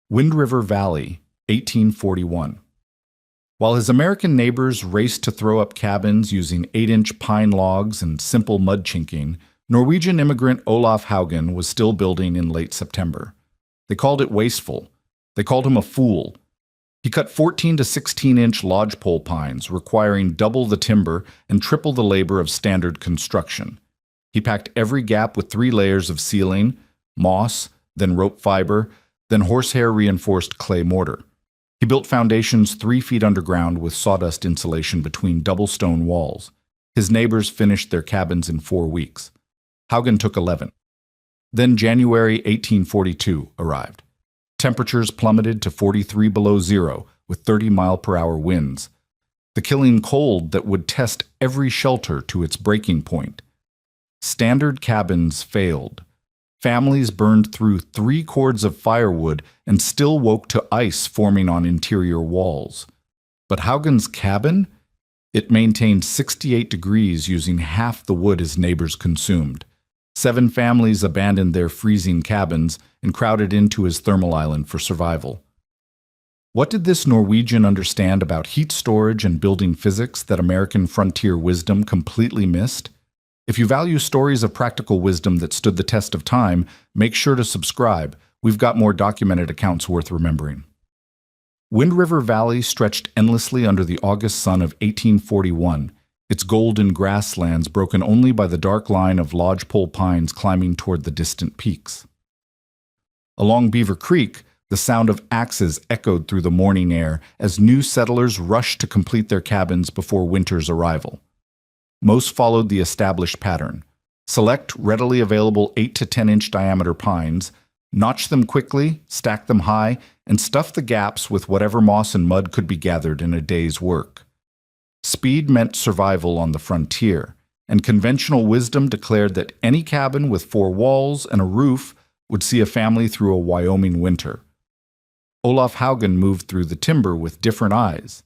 Wind River Valley, 1841. While his American neighbors raced to throw up cabins using 8-inch pine logs and simple mud chinking, Norwegian immigrant Olaf Haugen was still building in late September. They called it wasteful. They called him a fool. He cut 14 to 16-inch lodgepole pines, requiring double the timber and triple the labor of standard construction. He packed every gap with 3 layers of ceiling, moss, then rope fiber, then horsehair-reinforced clay mortar. He built foundations 3 feet underground with sawdust insulation between double stone walls. His neighbors finished their cabins in 4 weeks. Haugen took 11. Then January 1842 arrived. Temperatures plummeted to 43 below zero with 30-mile-per-hour winds. The killing cold that would test every shelter to its breaking point. Standard cabins failed. Families burned through 3 cords of firewood and still woke to ice forming on interior walls. But Haugen's cabin? It maintained 68 degrees using half the wood his neighbors consumed. 7 families abandoned their freezing cabins and crowded into his thermal island for survival. What did this Norwegian understand about heat storage and building physics that American frontier wisdom completely missed? If you value stories of practical wisdom that stood the test of time, make sure to subscribe. We've got more documented accounts worth remembering. Wind River Valley stretched endlessly under the August sun of 1841, its golden grasslands broken only by the dark line of lodgepole pines climbing toward the distant peaks. Along Beaver Creek, the sound of axes echoed through the morning air as new settlers rushed to complete their cabins before winter's arrival. Most followed the established pattern. Select readily available 8 to 10-inch diameter pines, notch them quickly, stack them high, and stuff the gaps with whatever moss and mud could be gathered in a day's work. Speed meant survival on the frontier, and conventional wisdom declared that any cabin with 4 walls and a roof would see a family through a Wyoming winter. Olaf Haugen moved through the timber with different eyes.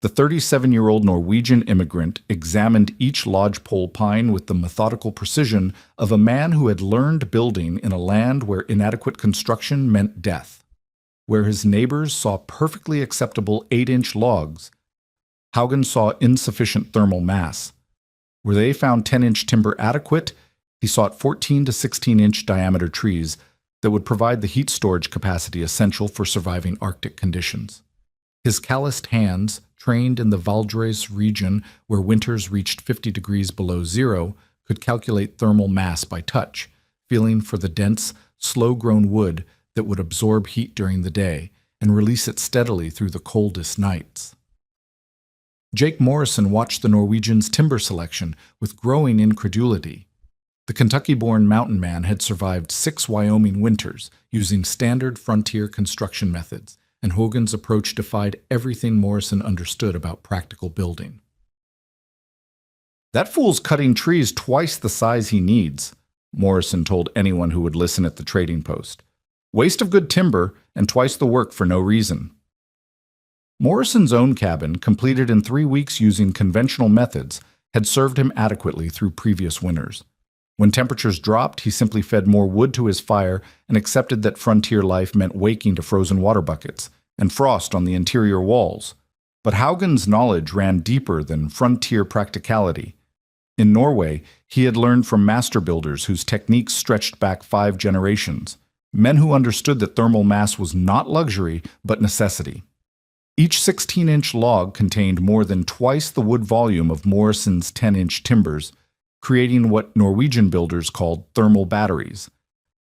The 37-year-old Norwegian immigrant examined each lodgepole pine with the methodical precision of a man who had learned building in a land where inadequate construction meant death. Where his neighbors saw perfectly acceptable 8-inch logs, Haugen saw insufficient thermal mass. Where they found 10-inch timber adequate, he sought 14 to 16-inch diameter trees that would provide the heat storage capacity essential for surviving Arctic conditions. His calloused hands, trained in the Valdres region where winters reached 50 degrees below zero, could calculate thermal mass by touch, feeling for the dense, slow-grown wood that would absorb heat during the day and release it steadily through the coldest nights. Jake Morrison watched the Norwegians' timber selection with growing incredulity. The Kentucky-born mountain man had survived 6 Wyoming winters using standard frontier construction methods, and Haugen's approach defied everything Morrison understood about practical building. "That fool's cutting trees twice the size he needs," Morrison told anyone who would listen at the trading post. "Waste of good timber and twice the work for no reason." Morrison's own cabin, completed in 3 weeks using conventional methods, had served him adequately through previous winters. When temperatures dropped, he simply fed more wood to his fire and accepted that frontier life meant waking to frozen water buckets and frost on the interior walls. But Haugen's knowledge ran deeper than frontier practicality. In Norway, he had learned from master builders whose techniques stretched back 5 generations, men who understood that thermal mass was not luxury but necessity. Each 16-inch log contained more than twice the wood volume of Morrison's 10-inch timbers, creating what Norwegian builders called thermal batteries,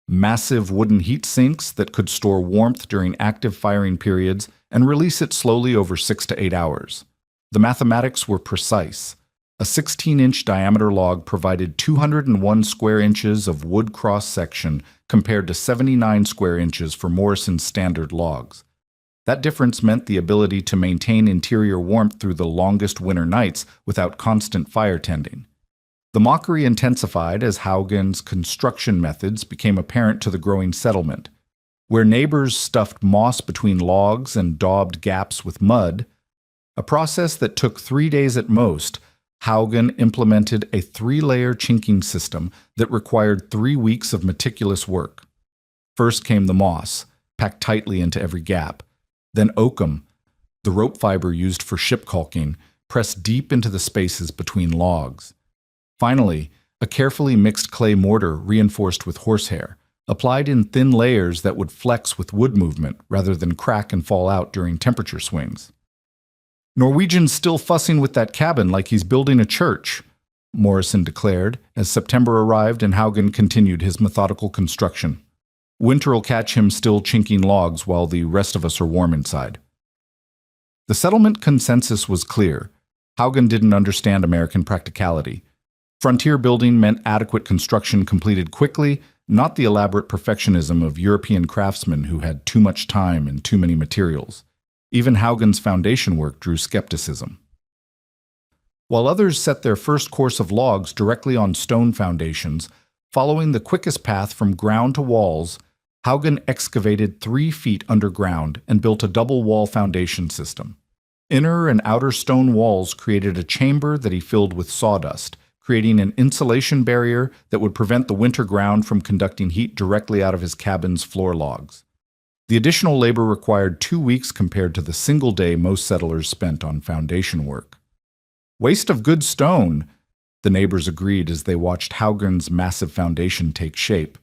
massive wooden heat sinks that could store warmth during active firing periods and release it slowly over 6 to 8 hours. The mathematics were precise. A 16-inch diameter log provided 201 square inches of wood cross-section compared to 79 square inches for Morrison's standard logs. That difference meant the ability to maintain interior warmth through the longest winter nights without constant fire tending. The mockery intensified as Haugen's construction methods became apparent to the growing settlement. Where neighbors stuffed moss between logs and daubed gaps with mud, a process that took 3 days at most, Haugen implemented a 3-layer chinking system that required 3 weeks of meticulous work. First came the moss, packed tightly into every gap. Then oakum, the rope fiber used for ship caulking, pressed deep into the spaces between logs. Finally, a carefully mixed clay mortar reinforced with horsehair, applied in thin layers that would flex with wood movement rather than crack and fall out during temperature swings. "Norwegian's still fussing with that cabin like he's building a church," Morrison declared as September arrived and Haugen continued his methodical construction. "Winter'll catch him still chinking logs while the rest of us are warm inside." The settlement consensus was clear. Haugen didn't understand American practicality. Frontier building meant adequate construction completed quickly, not the elaborate perfectionism of European craftsmen who had too much time and too many materials. Even Haugen's foundation work drew skepticism. While others set their first course of logs directly on stone foundations, following the quickest path from ground to walls, Haugen excavated 3 feet underground and built a double-wall foundation system. Inner and outer stone walls created a chamber that he filled with sawdust, creating an insulation barrier that would prevent the winter ground from conducting heat directly out of his cabin's floor logs. The additional labor required 2 weeks compared to the single day most settlers spent on foundation work. "Waste of good stone," the neighbors agreed as they watched Haugen's massive foundation take shape.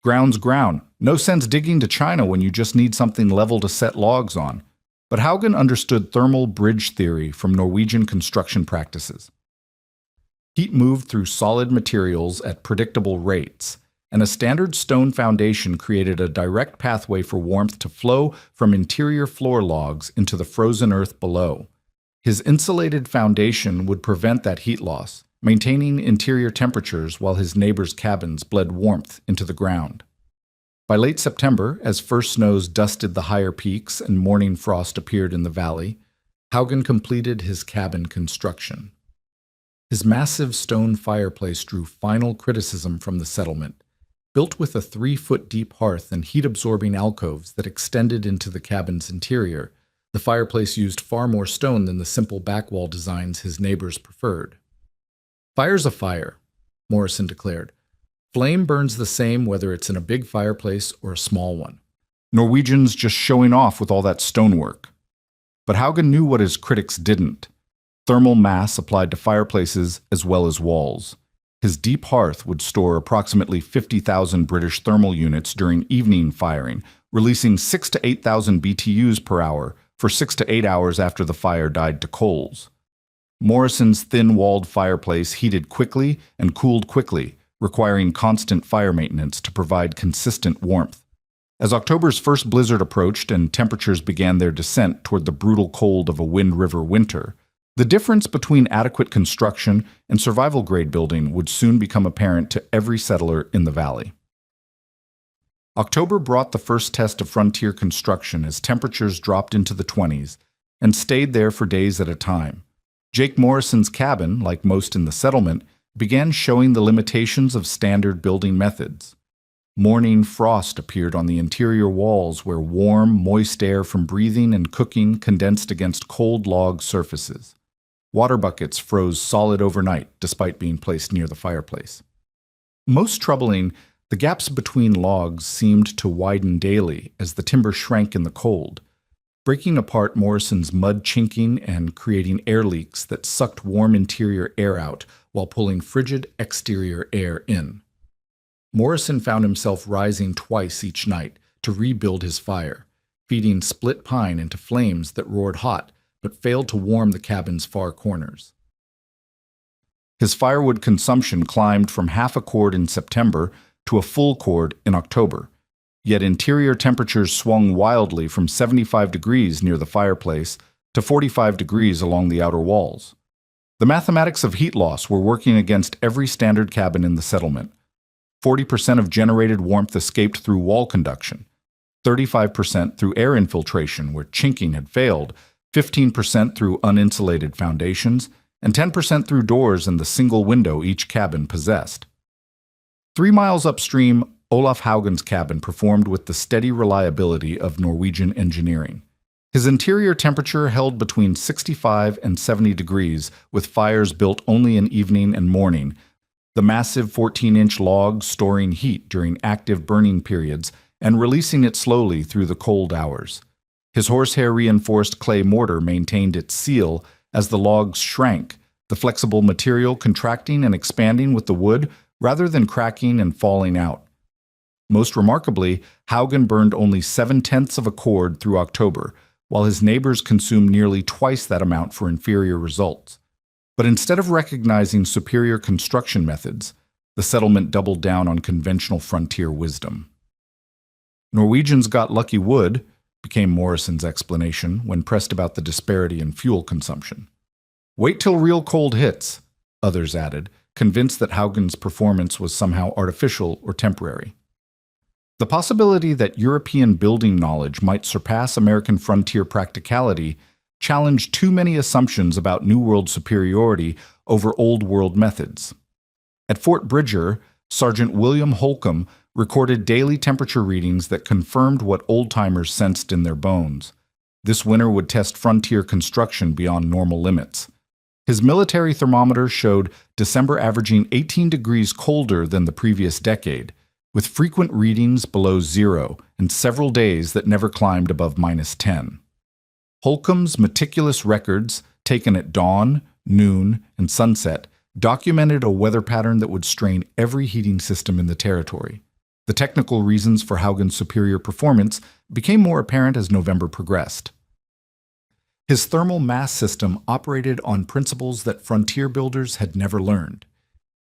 "Ground's ground. No sense digging to China when you just need something level to set logs on." But Haugen understood thermal bridge theory from Norwegian construction practices. Heat moved through solid materials at predictable rates, and a standard stone foundation created a direct pathway for warmth to flow from interior floor logs into the frozen earth below. His insulated foundation would prevent that heat loss, maintaining interior temperatures while his neighbors' cabins bled warmth into the ground. By late September, as first snows dusted the higher peaks and morning frost appeared in the valley, Haugen completed his cabin construction. His massive stone fireplace drew final criticism from the settlement. Built with a 3-foot-deep hearth and heat-absorbing alcoves that extended into the cabin's interior, the fireplace used far more stone than the simple backwall designs his neighbors preferred. "Fire's a fire," Morrison declared. "Flame burns the same whether it's in a big fireplace or a small one. Norwegian's just showing off with all that stonework." But Haugen knew what his critics didn't. Thermal mass applied to fireplaces as well as walls. His deep hearth would store approximately 50,000 British thermal units during evening firing, releasing 6,000 to 8,000 BTUs per hour for 6 to 8 hours after the fire died to coals. Morrison's thin-walled fireplace heated quickly and cooled quickly, requiring constant fire maintenance to provide consistent warmth. As October's first blizzard approached and temperatures began their descent toward the brutal cold of a Wind River winter, the difference between adequate construction and survival-grade building would soon become apparent to every settler in the valley. October brought the first test of frontier construction as temperatures dropped into the 20s and stayed there for days at a time. Jake Morrison's cabin, like most in the settlement, began showing the limitations of standard building methods. Morning frost appeared on the interior walls where warm, moist air from breathing and cooking condensed against cold log surfaces. Water buckets froze solid overnight, despite being placed near the fireplace. Most troubling, the gaps between logs seemed to widen daily as the timber shrank in the cold, breaking apart Morrison's mud chinking and creating air leaks that sucked warm interior air out while pulling frigid exterior air in. Morrison found himself rising twice each night to rebuild his fire, feeding split pine into flames that roared hot but failed to warm the cabin's far corners. His firewood consumption climbed from half a cord in September to a full cord in October, yet interior temperatures swung wildly from 75 degrees near the fireplace to 45 degrees along the outer walls. The mathematics of heat loss were working against every standard cabin in the settlement. 40% of generated warmth escaped through wall conduction, 35% through air infiltration where chinking had failed, 15% through uninsulated foundations, and 10% through doors and the single window each cabin possessed. 3 miles upstream, Olaf Haugen's cabin performed with the steady reliability of Norwegian engineering. His interior temperature held between 65 and 70 degrees, with fires built only in evening and morning, the massive 14-inch logs storing heat during active burning periods, and releasing it slowly through the cold hours. His horsehair-reinforced clay mortar maintained its seal as the logs shrank, the flexible material contracting and expanding with the wood rather than cracking and falling out. Most remarkably, Haugen burned only 7/10 of a cord through October, while his neighbors consumed nearly twice that amount for inferior results. But instead of recognizing superior construction methods, the settlement doubled down on conventional frontier wisdom. Norwegians got lucky wood, became Morrison's explanation when pressed about the disparity in fuel consumption. Wait till real cold hits, others added, convinced that Haugen's performance was somehow artificial or temporary. The possibility that European building knowledge might surpass American frontier practicality challenged too many assumptions about New World superiority over Old World methods. At Fort Bridger, Sergeant William Holcomb recorded daily temperature readings that confirmed what old-timers sensed in their bones. This winter would test frontier construction beyond normal limits. His military thermometer showed December averaging 18 degrees colder than the previous decade, with frequent readings below zero and several days that never climbed above -10. Holcomb's meticulous records, taken at dawn, noon, and sunset, documented a weather pattern that would strain every heating system in the territory. The technical reasons for Haugen's superior performance became more apparent as November progressed. His thermal mass system operated on principles that frontier builders had never learned.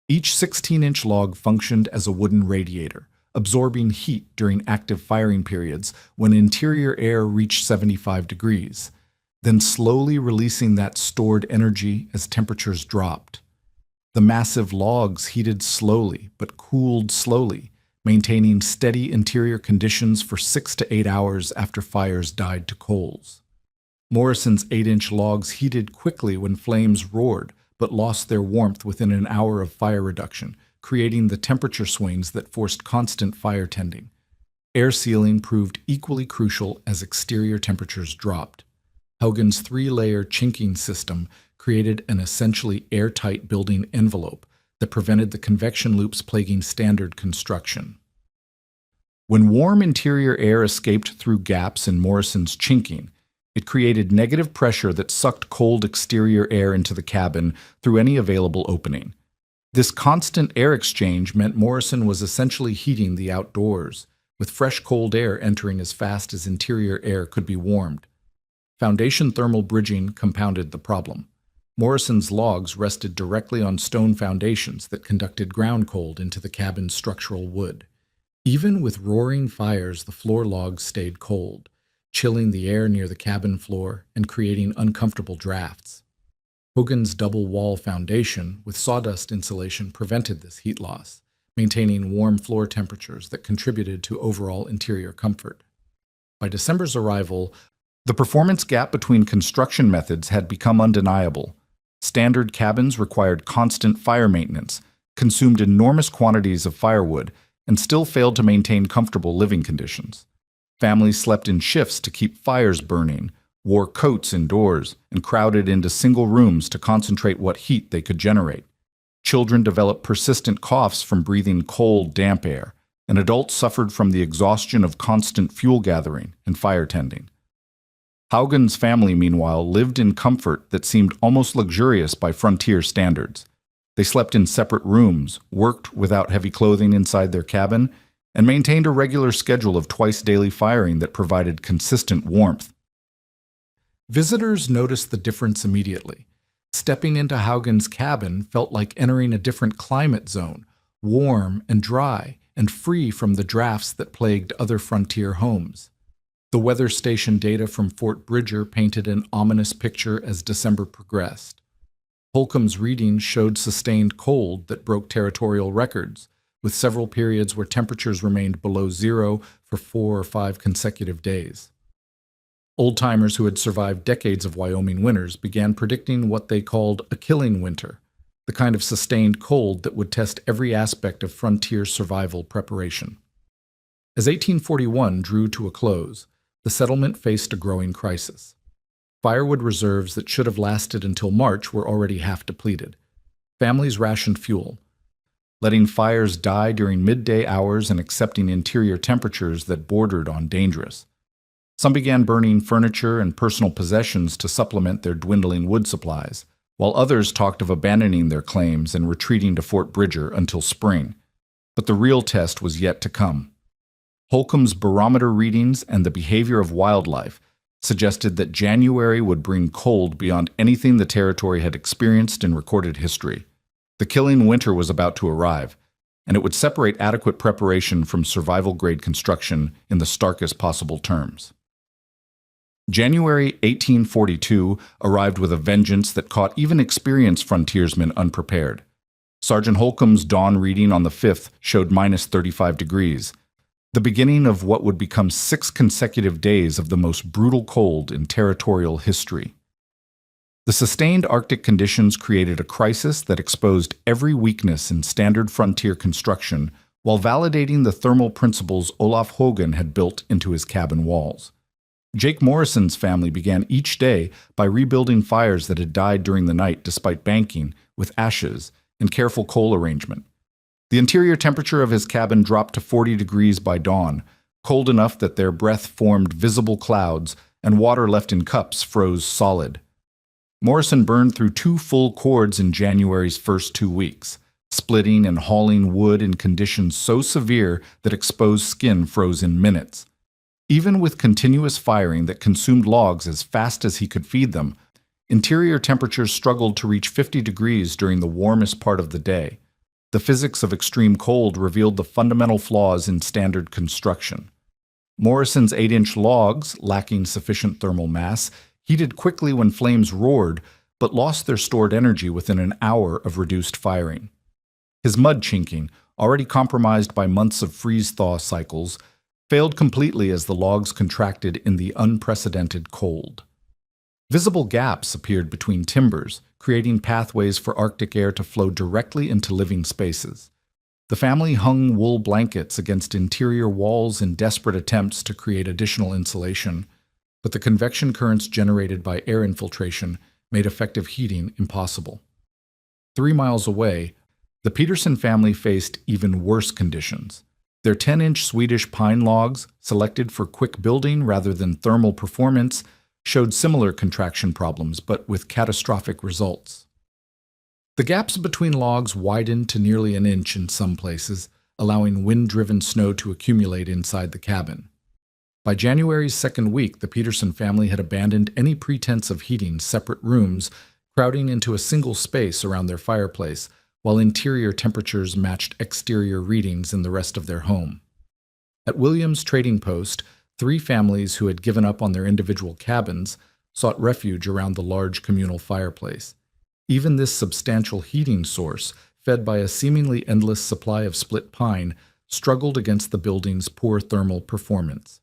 Each 16-inch log functioned as a wooden radiator, absorbing heat during active firing periods when interior air reached 75 degrees, then slowly releasing that stored energy as temperatures dropped. The massive logs heated slowly but cooled slowly, maintaining steady interior conditions for 6 to 8 hours after fires died to coals. Morrison's 8-inch logs heated quickly when flames roared, but lost their warmth within an hour of fire reduction, creating the temperature swings that forced constant fire tending. Air sealing proved equally crucial as exterior temperatures dropped. Haugen's 3-layer chinking system created an essentially airtight building envelope that prevented the convection loops plaguing standard construction. When warm interior air escaped through gaps in Morrison's chinking, it created negative pressure that sucked cold exterior air into the cabin through any available opening. This constant air exchange meant Morrison was essentially heating the outdoors, with fresh cold air entering as fast as interior air could be warmed. Foundation thermal bridging compounded the problem. Morrison's logs rested directly on stone foundations that conducted ground cold into the cabin's structural wood. Even with roaring fires, the floor logs stayed cold, chilling the air near the cabin floor and creating uncomfortable drafts. Haugen's double-wall foundation with sawdust insulation prevented this heat loss, maintaining warm floor temperatures that contributed to overall interior comfort. By December's arrival, the performance gap between construction methods had become undeniable. Standard cabins required constant fire maintenance, consumed enormous quantities of firewood, and still failed to maintain comfortable living conditions. Families slept in shifts to keep fires burning, wore coats indoors, and crowded into single rooms to concentrate what heat they could generate. Children developed persistent coughs from breathing cold, damp air, and adults suffered from the exhaustion of constant fuel gathering and fire tending. Haugen's family, meanwhile, lived in comfort that seemed almost luxurious by frontier standards. They slept in separate rooms, worked without heavy clothing inside their cabin, and maintained a regular schedule of twice-daily firing that provided consistent warmth. Visitors noticed the difference immediately. Stepping into Haugen's cabin felt like entering a different climate zone, warm and dry and free from the drafts that plagued other frontier homes. The weather station data from Fort Bridger painted an ominous picture as December progressed. Holcomb's readings showed sustained cold that broke territorial records, with several periods where temperatures remained below zero for 4 or 5 consecutive days. Old-timers who had survived decades of Wyoming winters began predicting what they called a killing winter, the kind of sustained cold that would test every aspect of frontier survival preparation. As 1841 drew to a close, the settlement faced a growing crisis. Firewood reserves that should have lasted until March were already half depleted. Families rationed fuel. letting fires die during midday hours and accepting interior temperatures that bordered on dangerous. Some began burning furniture and personal possessions to supplement their dwindling wood supplies, while others talked of abandoning their claims and retreating to Fort Bridger until spring. But the real test was yet to come. Holcomb's barometer readings and the behavior of wildlife suggested that January would bring cold beyond anything the territory had experienced in recorded history. The killing winter was about to arrive, and it would separate adequate preparation from survival-grade construction in the starkest possible terms. January 1842 arrived with a vengeance that caught even experienced frontiersmen unprepared. Sergeant Holcomb's dawn reading on the 5th showed -35 degrees, the beginning of what would become 6 consecutive days of the most brutal cold in territorial history. The sustained Arctic conditions created a crisis that exposed every weakness in standard frontier construction while validating the thermal principles Olaf Hogan had built into his cabin walls. Jake Morrison's family began each day by rebuilding fires that had died during the night despite banking with ashes and careful coal arrangement. The interior temperature of his cabin dropped to 40 degrees by dawn, cold enough that their breath formed visible clouds and water left in cups froze solid. Morrison burned through 2 full cords in January's first 2 weeks, splitting and hauling wood in conditions so severe that exposed skin froze in minutes. Even with continuous firing that consumed logs as fast as he could feed them, interior temperatures struggled to reach 50 degrees during the warmest part of the day. The physics of extreme cold revealed the fundamental flaws in standard construction. Morrison's 8-inch logs, lacking sufficient thermal mass, heated quickly when flames roared, but lost their stored energy within an hour of reduced firing. His mud chinking, already compromised by months of freeze-thaw cycles, failed completely as the logs contracted in the unprecedented cold. Visible gaps appeared between timbers, creating pathways for Arctic air to flow directly into living spaces. The family hung wool blankets against interior walls in desperate attempts to create additional insulation, but the convection currents generated by air infiltration made effective heating impossible. 3 miles away, the Peterson family faced even worse conditions. Their 10-inch Swedish pine logs, selected for quick building rather than thermal performance, showed similar contraction problems, but with catastrophic results. The gaps between logs widened to nearly an inch in some places, allowing wind-driven snow to accumulate inside the cabin. By January's second week, the Peterson family had abandoned any pretense of heating separate rooms, crowding into a single space around their fireplace, while interior temperatures matched exterior readings in the rest of their home. At Williams Trading Post, 3 families who had given up on their individual cabins sought refuge around the large communal fireplace. Even this substantial heating source, fed by a seemingly endless supply of split pine, struggled against the building's poor thermal performance.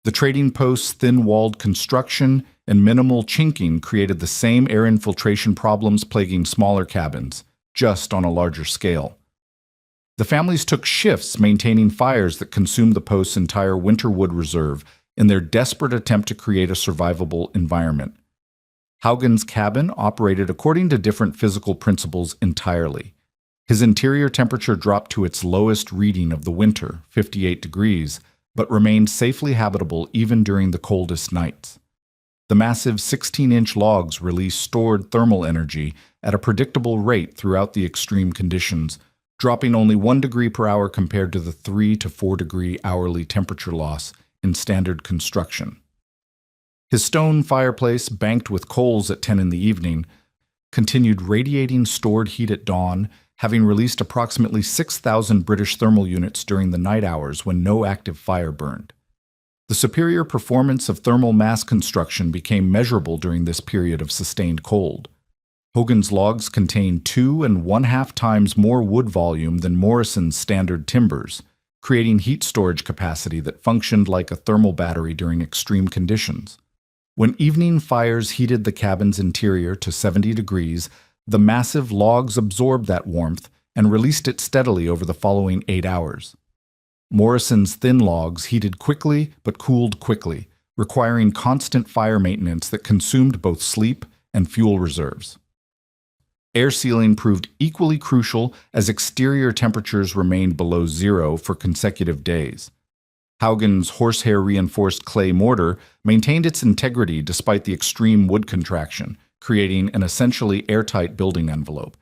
The trading post's thin-walled construction and minimal chinking created the same air infiltration problems plaguing smaller cabins, just on a larger scale. The families took shifts maintaining fires that consumed the post's entire winter wood reserve in their desperate attempt to create a survivable environment. Haugen's cabin operated according to different physical principles entirely. His interior temperature dropped to its lowest reading of the winter, 58 degrees, but remained safely habitable even during the coldest nights. The massive 16-inch logs released stored thermal energy at a predictable rate throughout the extreme conditions, dropping only 1 degree per hour compared to the 3 to 4 degree hourly temperature loss in standard construction. His stone fireplace, banked with coals at 10 in the evening, continued radiating stored heat at dawn, having released approximately 6,000 British thermal units during the night hours when no active fire burned. The superior performance of thermal mass construction became measurable during this period of sustained cold. Hogan's logs contained 2 1/2 times more wood volume than Morrison's standard timbers, creating heat storage capacity that functioned like a thermal battery during extreme conditions. When evening fires heated the cabin's interior to 70 degrees, the massive logs absorbed that warmth and released it steadily over the following 8 hours. Morrison's thin logs heated quickly but cooled quickly, requiring constant fire maintenance that consumed both sleep and fuel reserves. Air sealing proved equally crucial as exterior temperatures remained below zero for consecutive days. Haugen's horsehair-reinforced clay mortar maintained its integrity despite the extreme wood contraction, creating an essentially airtight building envelope.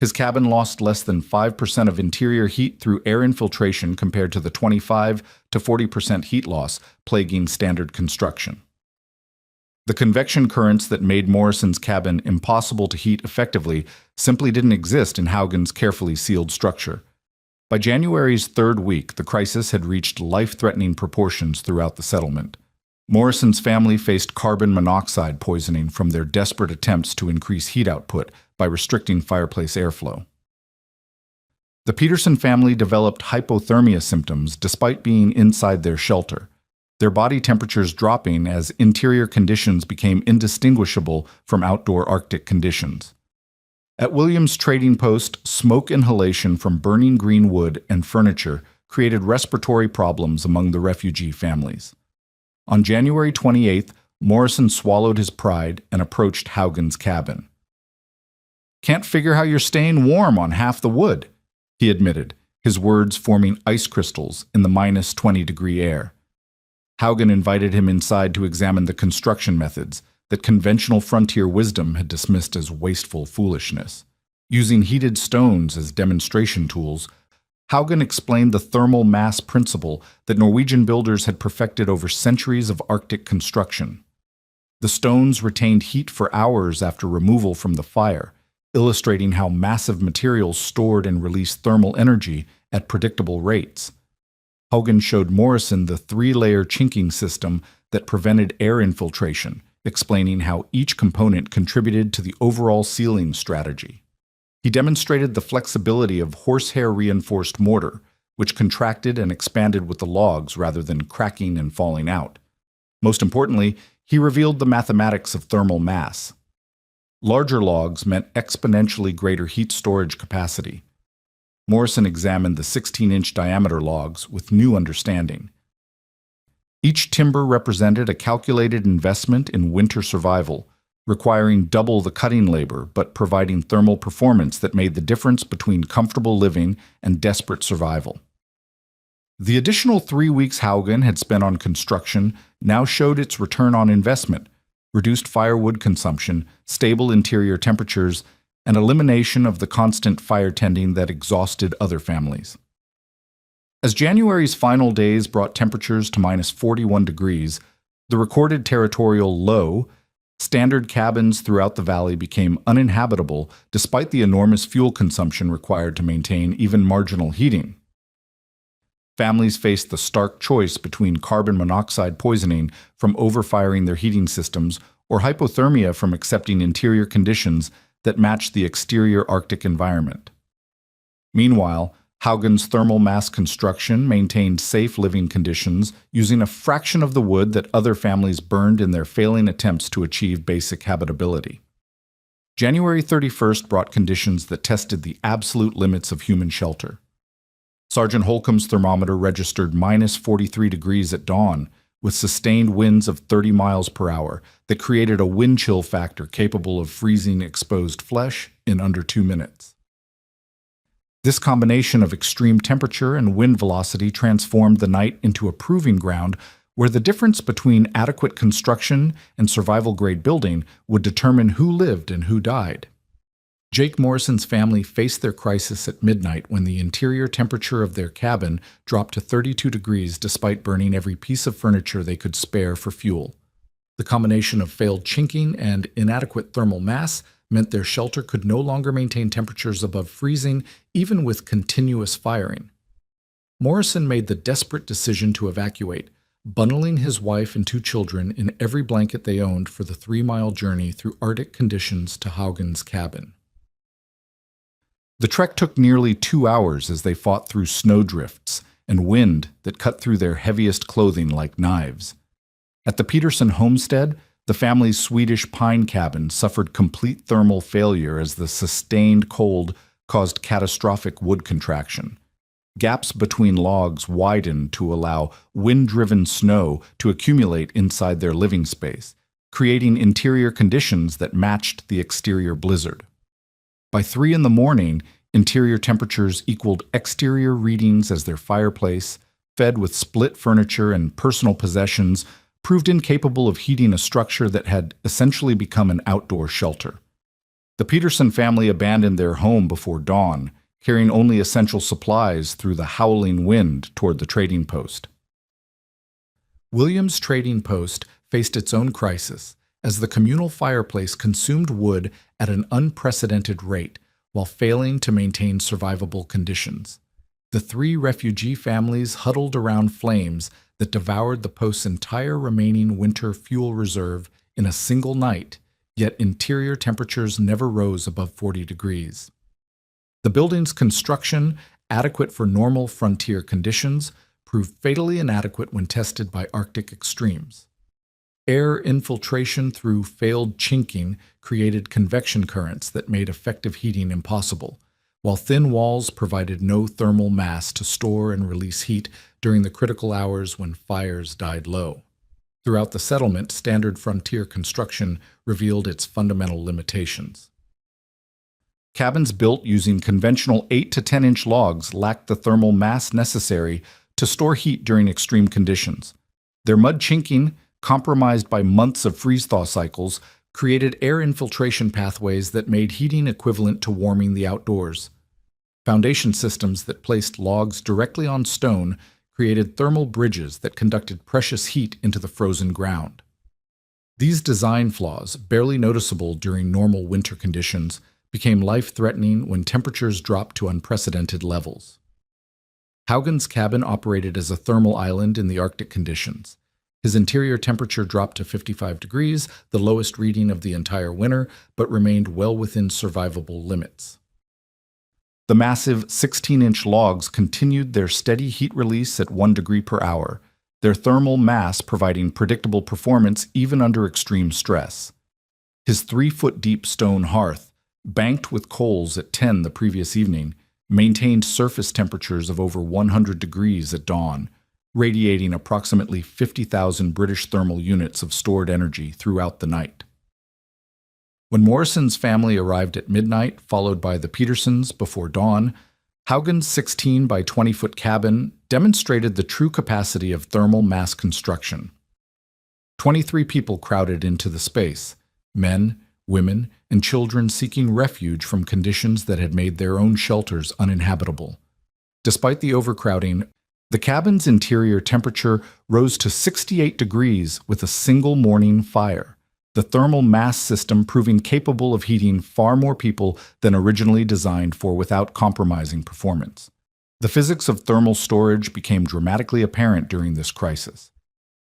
His cabin lost less than 5% of interior heat through air infiltration compared to the 25 to 40% heat loss plaguing standard construction. The convection currents that made Morrison's cabin impossible to heat effectively simply didn't exist in Haugen's carefully sealed structure. By January's third week, the crisis had reached life-threatening proportions throughout the settlement. Morrison's family faced carbon monoxide poisoning from their desperate attempts to increase heat output by restricting fireplace airflow. The Peterson family developed hypothermia symptoms despite being inside their shelter, their body temperatures dropping as interior conditions became indistinguishable from outdoor Arctic conditions. At Williams Trading Post, smoke inhalation from burning green wood and furniture created respiratory problems among the refugee families. On January 28th, Morrison swallowed his pride and approached Haugen's cabin. "Can't figure how you're staying warm on half the wood," he admitted, his words forming ice crystals in the minus 20-degree air. Haugen invited him inside to examine the construction methods that conventional frontier wisdom had dismissed as wasteful foolishness. Using heated stones as demonstration tools, Haugen explained the thermal mass principle that Norwegian builders had perfected over centuries of Arctic construction. The stones retained heat for hours after removal from the fire, illustrating how massive materials stored and released thermal energy at predictable rates. Haugen showed Morrison the three-layer chinking system that prevented air infiltration, explaining how each component contributed to the overall sealing strategy. He demonstrated the flexibility of horsehair-reinforced mortar, which contracted and expanded with the logs rather than cracking and falling out. Most importantly, he revealed the mathematics of thermal mass. Larger logs meant exponentially greater heat storage capacity. Morrison examined the 16-inch diameter logs with new understanding. Each timber represented a calculated investment in winter survival, requiring double the cutting labor but providing thermal performance that made the difference between comfortable living and desperate survival. The additional 3 weeks Haugen had spent on construction now showed its return on investment: reduced firewood consumption, stable interior temperatures, and elimination of the constant fire tending that exhausted other families. As January's final days brought temperatures to minus 41 degrees, the recorded territorial low, standard cabins throughout the valley became uninhabitable despite the enormous fuel consumption required to maintain even marginal heating. Families faced the stark choice between carbon monoxide poisoning from overfiring their heating systems or hypothermia from accepting interior conditions that matched the exterior Arctic environment. Meanwhile, Haugen's thermal mass construction maintained safe living conditions using a fraction of the wood that other families burned in their failing attempts to achieve basic habitability. January 31st brought conditions that tested the absolute limits of human shelter. Sergeant Holcomb's thermometer registered minus 43 degrees at dawn, with sustained winds of 30 miles per hour that created a wind chill factor capable of freezing exposed flesh in under 2 minutes. This combination of extreme temperature and wind velocity transformed the night into a proving ground where the difference between adequate construction and survival-grade building would determine who lived and who died. Jake Morrison's family faced their crisis at midnight when the interior temperature of their cabin dropped to 32 degrees despite burning every piece of furniture they could spare for fuel. The combination of failed chinking and inadequate thermal mass meant their shelter could no longer maintain temperatures above freezing even with continuous firing. Morrison made the desperate decision to evacuate, bundling his wife and 2 children in every blanket they owned for the 3-mile journey through Arctic conditions to Haugen's cabin. The trek took nearly 2 hours as they fought through snowdrifts and wind that cut through their heaviest clothing like knives. At the Peterson homestead, the family's Swedish pine cabin suffered complete thermal failure as the sustained cold caused catastrophic wood contraction. Gaps between logs widened to allow wind-driven snow to accumulate inside their living space, creating interior conditions that matched the exterior blizzard. By 3 in the morning, interior temperatures equaled exterior readings as their fireplace, fed with split furniture and personal possessions, proved incapable of heating a structure that had essentially become an outdoor shelter. The Peterson family abandoned their home before dawn, carrying only essential supplies through the howling wind toward the trading post. Williams' trading post faced its own crisis, as the communal fireplace consumed wood at an unprecedented rate while failing to maintain survivable conditions. The 3 refugee families huddled around flames that devoured the post's entire remaining winter fuel reserve in a single night, yet interior temperatures never rose above 40 degrees. The building's construction, adequate for normal frontier conditions, proved fatally inadequate when tested by Arctic extremes. Air infiltration through failed chinking created convection currents that made effective heating impossible, while thin walls provided no thermal mass to store and release heat during the critical hours when fires died low. Throughout the settlement, standard frontier construction revealed its fundamental limitations. Cabins built using conventional 8 to 10-inch logs lacked the thermal mass necessary to store heat during extreme conditions. Their mud chinking, compromised by months of freeze-thaw cycles, created air infiltration pathways that made heating equivalent to warming the outdoors. Foundation systems that placed logs directly on stone created thermal bridges that conducted precious heat into the frozen ground. These design flaws, barely noticeable during normal winter conditions, became life-threatening when temperatures dropped to unprecedented levels. Haugen's cabin operated as a thermal island in the Arctic conditions. His interior temperature dropped to 55 degrees, the lowest reading of the entire winter, but remained well within survivable limits. The massive 16-inch logs continued their steady heat release at 1 degree per hour, their thermal mass providing predictable performance even under extreme stress. His 3-foot-deep stone hearth, banked with coals at 10 the previous evening, maintained surface temperatures of over 100 degrees at dawn, radiating approximately 50,000 British thermal units of stored energy throughout the night. When Morrison's family arrived at midnight, followed by the Petersons before dawn, Haugen's 16 by 20-foot cabin demonstrated the true capacity of thermal mass construction. 23 people crowded into the space, men, women, and children seeking refuge from conditions that had made their own shelters uninhabitable. Despite the overcrowding, the cabin's interior temperature rose to 68 degrees with a single morning fire, the thermal mass system proving capable of heating far more people than originally designed for without compromising performance. The physics of thermal storage became dramatically apparent during this crisis.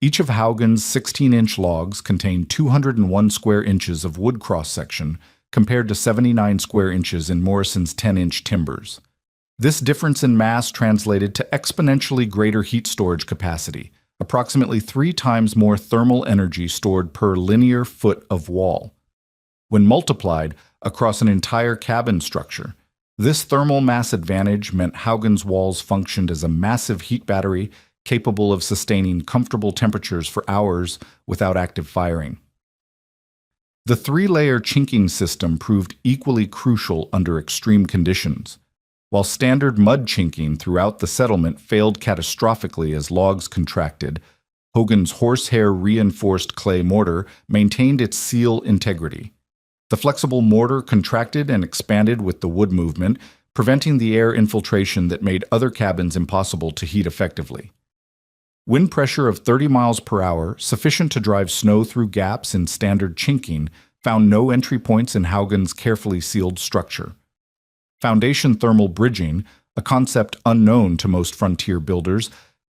Each of Haugen's 16-inch logs contained 201 square inches of wood cross-section compared to 79 square inches in Morrison's 10-inch timbers. This difference in mass translated to exponentially greater heat storage capacity, approximately 3 times more thermal energy stored per linear foot of wall. When multiplied across an entire cabin structure, this thermal mass advantage meant Haugen's walls functioned as a massive heat battery capable of sustaining comfortable temperatures for hours without active firing. The 3-layer chinking system proved equally crucial under extreme conditions. While standard mud chinking throughout the settlement failed catastrophically as logs contracted, Haugen's horsehair-reinforced clay mortar maintained its seal integrity. The flexible mortar contracted and expanded with the wood movement, preventing the air infiltration that made other cabins impossible to heat effectively. Wind pressure of 30 miles per hour, sufficient to drive snow through gaps in standard chinking, found no entry points in Haugen's carefully sealed structure. Foundation thermal bridging, a concept unknown to most frontier builders,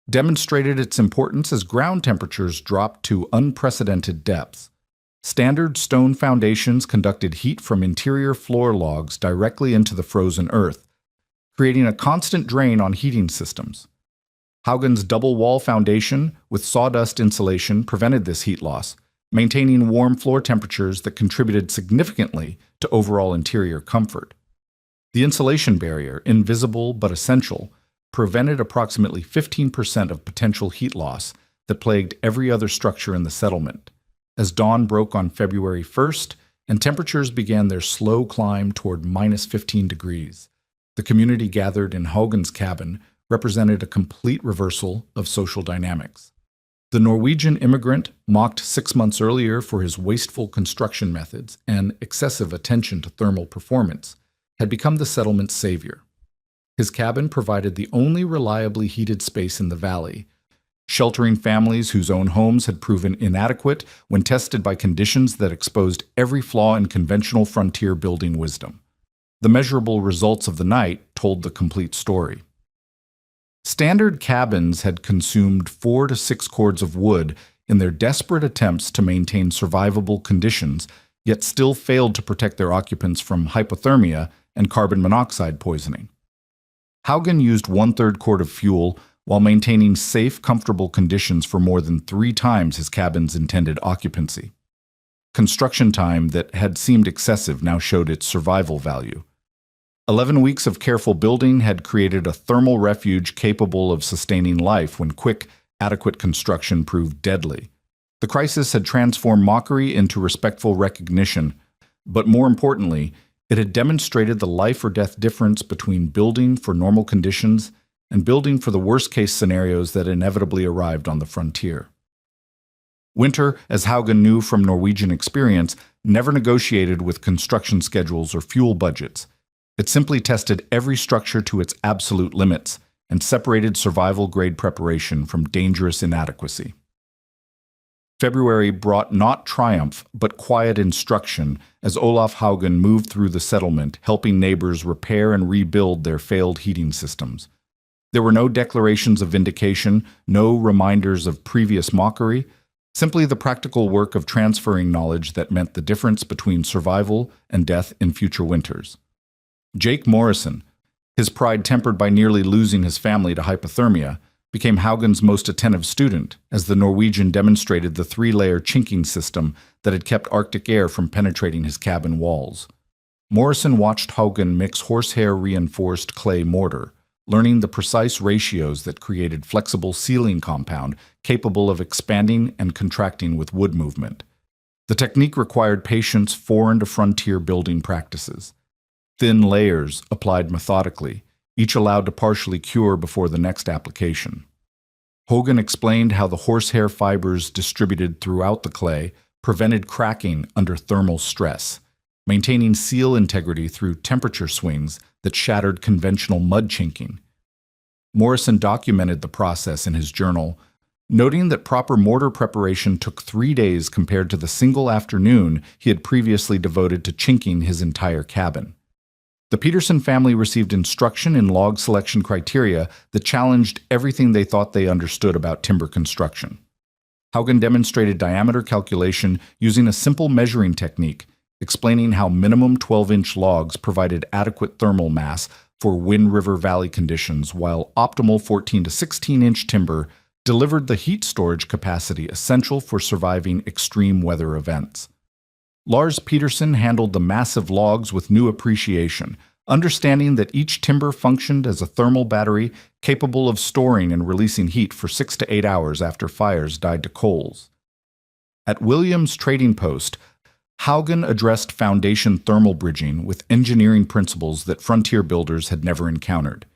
demonstrated its importance as ground temperatures dropped to unprecedented depths. Standard stone foundations conducted heat from interior floor logs directly into the frozen earth, creating a constant drain on heating systems. Haugen's double-wall foundation with sawdust insulation prevented this heat loss, maintaining warm floor temperatures that contributed significantly to overall interior comfort. The insulation barrier, invisible but essential, prevented approximately 15% of potential heat loss that plagued every other structure in the settlement. As dawn broke on February 1st, and temperatures began their slow climb toward minus 15 degrees. The community gathered in Haugen's cabin represented a complete reversal of social dynamics. The Norwegian immigrant, mocked 6 months earlier for his wasteful construction methods and excessive attention to thermal performance, had become the settlement's savior. His cabin provided the only reliably heated space in the valley, sheltering families whose own homes had proven inadequate when tested by conditions that exposed every flaw in conventional frontier building wisdom. The measurable results of the night told the complete story. Standard cabins had consumed 4 to 6 cords of wood in their desperate attempts to maintain survivable conditions, yet still failed to protect their occupants from hypothermia and carbon monoxide poisoning. Haugen used 1/3 quart of fuel while maintaining safe, comfortable conditions for more than 3 times his cabin's intended occupancy. Construction time that had seemed excessive now showed its survival value. 11 weeks of careful building had created a thermal refuge capable of sustaining life when quick, adequate construction proved deadly. The crisis had transformed mockery into respectful recognition, but more importantly, it had demonstrated the life-or-death difference between building for normal conditions and building for the worst-case scenarios that inevitably arrived on the frontier. Winter, as Haugen knew from Norwegian experience, never negotiated with construction schedules or fuel budgets. It simply tested every structure to its absolute limits and separated survival-grade preparation from dangerous inadequacy. February brought not triumph, but quiet instruction as Olaf Haugen moved through the settlement, helping neighbors repair and rebuild their failed heating systems. There were no declarations of vindication, no reminders of previous mockery, simply the practical work of transferring knowledge that meant the difference between survival and death in future winters. Jake Morrison, his pride tempered by nearly losing his family to hypothermia, became Haugen's most attentive student as the Norwegian demonstrated the 3-layer chinking system that had kept Arctic air from penetrating his cabin walls. Morrison watched Haugen mix horsehair-reinforced clay mortar, learning the precise ratios that created flexible sealing compound capable of expanding and contracting with wood movement. The technique required patience foreign to frontier building practices. Thin layers applied methodically, each allowed to partially cure before the next application. Haugen explained how the horsehair fibers distributed throughout the clay prevented cracking under thermal stress, maintaining seal integrity through temperature swings that shattered conventional mud chinking. Morrison documented the process in his journal, noting that proper mortar preparation took 3 days compared to the single afternoon he had previously devoted to chinking his entire cabin. The Peterson family received instruction in log selection criteria that challenged everything they thought they understood about timber construction. Haugen demonstrated diameter calculation using a simple measuring technique, explaining how minimum 12-inch logs provided adequate thermal mass for Wind River Valley conditions, while optimal 14 to 16-inch timber delivered the heat storage capacity essential for surviving extreme weather events. Lars Peterson handled the massive logs with new appreciation, understanding that each timber functioned as a thermal battery capable of storing and releasing heat for 6 to 8 hours after fires died to coals. At Williams Trading Post, Haugen addressed foundation thermal bridging with engineering principles that frontier builders had never encountered.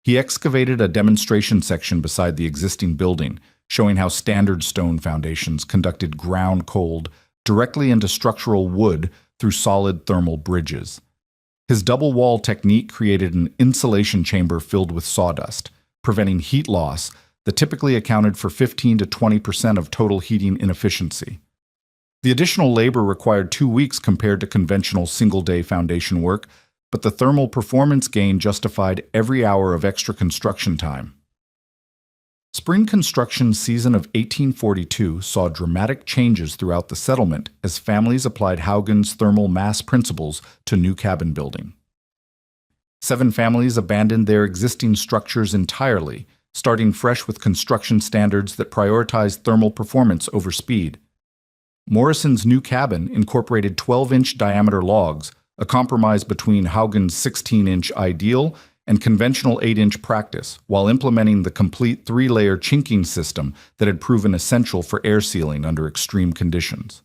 He excavated a demonstration section beside the existing building, showing how standard stone foundations conducted ground cold directly into structural wood through solid thermal bridges. His double wall technique created an insulation chamber filled with sawdust, preventing heat loss that typically accounted for 15 to 20% of total heating inefficiency. The additional labor required 2 weeks compared to conventional single-day foundation work, but the thermal performance gain justified every hour of extra construction time. Spring construction season of 1842 saw dramatic changes throughout the settlement as families applied Haugen's thermal mass principles to new cabin building. 7 families abandoned their existing structures entirely, starting fresh with construction standards that prioritized thermal performance over speed. Morrison's new cabin incorporated 12-inch diameter logs, a compromise between Haugen's 16-inch ideal and conventional 8-inch practice, while implementing the complete 3-layer chinking system that had proven essential for air sealing under extreme conditions.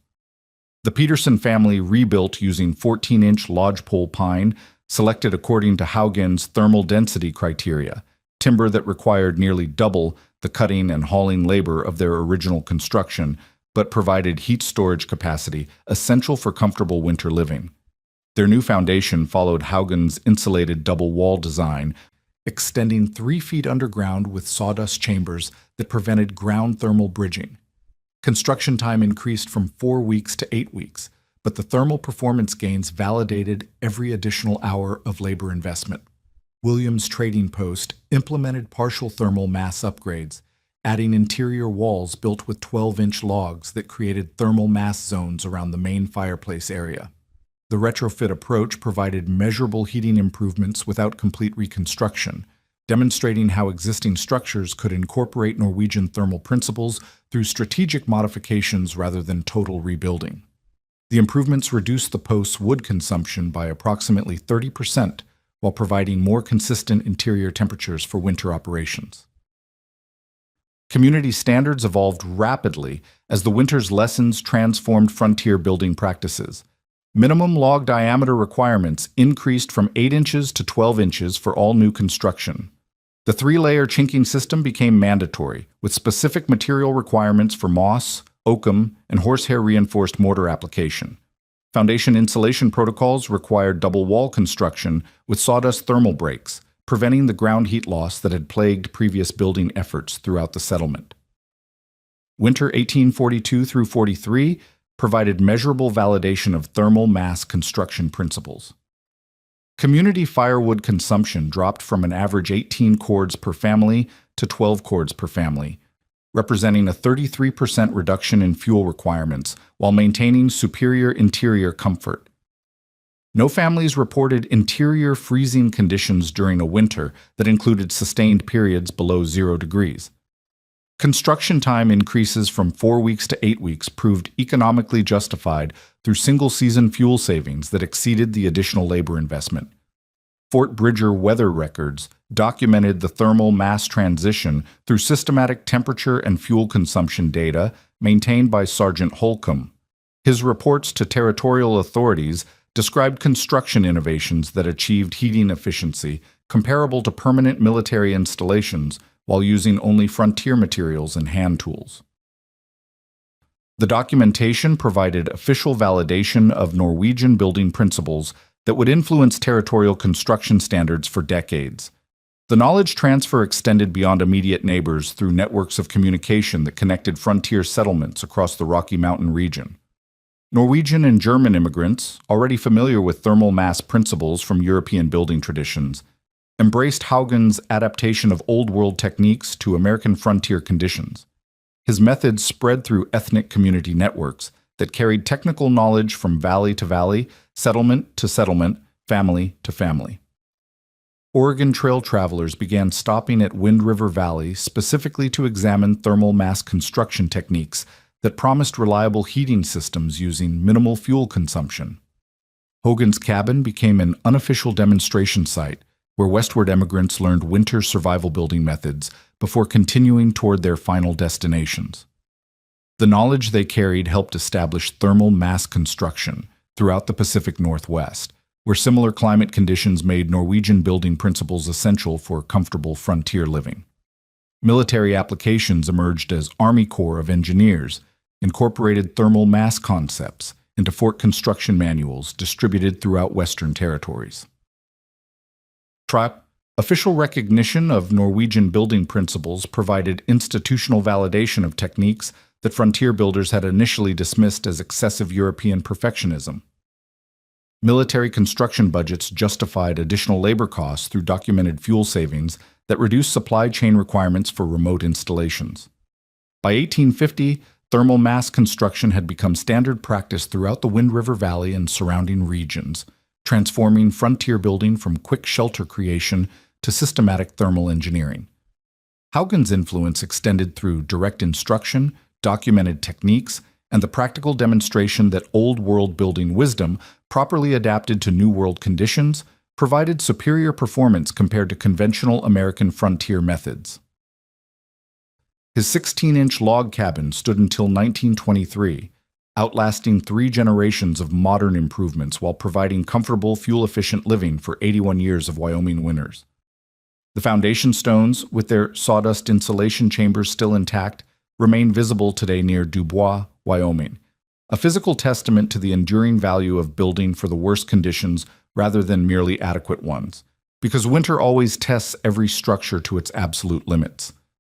The Peterson family rebuilt using 14-inch lodgepole pine, selected according to Haugen's thermal density criteria, timber that required nearly double the cutting and hauling labor of their original construction, but provided heat storage capacity essential for comfortable winter living. Their new foundation followed Haugen's insulated double wall design, extending 3 feet underground with sawdust chambers that prevented ground thermal bridging. Construction time increased from 4 weeks to 8 weeks, but the thermal performance gains validated every additional hour of labor investment. Williams Trading Post implemented partial thermal mass upgrades, adding interior walls built with 12-inch logs that created thermal mass zones around the main fireplace area. The retrofit approach provided measurable heating improvements without complete reconstruction, demonstrating how existing structures could incorporate Norwegian thermal principles through strategic modifications rather than total rebuilding. The improvements reduced the post's wood consumption by approximately 30%, while providing more consistent interior temperatures for winter operations. Community standards evolved rapidly as the winter's lessons transformed frontier building practices. Minimum log diameter requirements increased from 8 inches to 12 inches for all new construction. The 3-layer chinking system became mandatory, with specific material requirements for moss, oakum, and horsehair reinforced mortar application. Foundation insulation protocols required double wall construction with sawdust thermal breaks, preventing the ground heat loss that had plagued previous building efforts throughout the settlement. Winter 1842 through 43 provided measurable validation of thermal mass construction principles. Community firewood consumption dropped from an average 18 cords per family to 12 cords per family, representing a 33% reduction in fuel requirements while maintaining superior interior comfort. No families reported interior freezing conditions during a winter that included sustained periods below 0 degrees. Construction time increases from 4 weeks to 8 weeks proved economically justified through single-season fuel savings that exceeded the additional labor investment. Fort Bridger weather records documented the thermal mass transition through systematic temperature and fuel consumption data maintained by Sergeant Holcomb. His reports to territorial authorities described construction innovations that achieved heating efficiency comparable to permanent military installations while using only frontier materials and hand tools. The documentation provided official validation of Norwegian building principles that would influence territorial construction standards for decades. The knowledge transfer extended beyond immediate neighbors through networks of communication that connected frontier settlements across the Rocky Mountain region. Norwegian and German immigrants, already familiar with thermal mass principles from European building traditions, embraced Haugen's adaptation of Old World techniques to American frontier conditions. His methods spread through ethnic community networks that carried technical knowledge from valley to valley, settlement to settlement, family to family. Oregon Trail travelers began stopping at Wind River Valley specifically to examine thermal mass construction techniques that promised reliable heating systems using minimal fuel consumption. Hogan's Cabin became an unofficial demonstration site where westward immigrants learned winter survival building methods before continuing toward their final destinations. The knowledge they carried helped establish thermal mass construction throughout the Pacific Northwest, where similar climate conditions made Norwegian building principles essential for comfortable frontier living. Military applications emerged as Army Corps of Engineers incorporated thermal mass concepts into fort construction manuals distributed throughout Western territories. Official recognition of Norwegian building principles provided institutional validation of techniques that frontier builders had initially dismissed as excessive European perfectionism. Military construction budgets justified additional labor costs through documented fuel savings that reduced supply chain requirements for remote installations. By 1850, thermal mass construction had become standard practice throughout the Wind River Valley and surrounding regions, transforming frontier building from quick shelter creation to systematic thermal engineering. Haugen's influence extended through direct instruction, documented techniques, and the practical demonstration that Old World building wisdom, properly adapted to New World conditions, provided superior performance compared to conventional American frontier methods. His 16-inch log cabin stood until 1923, outlasting 3 generations of modern improvements while providing comfortable, fuel-efficient living for 81 years of Wyoming winters. The foundation stones, with their sawdust insulation chambers still intact, remain visible today near Dubois, Wyoming, a physical testament to the enduring value of building for the worst conditions rather than merely adequate ones, because winter always tests every structure to its absolute limits.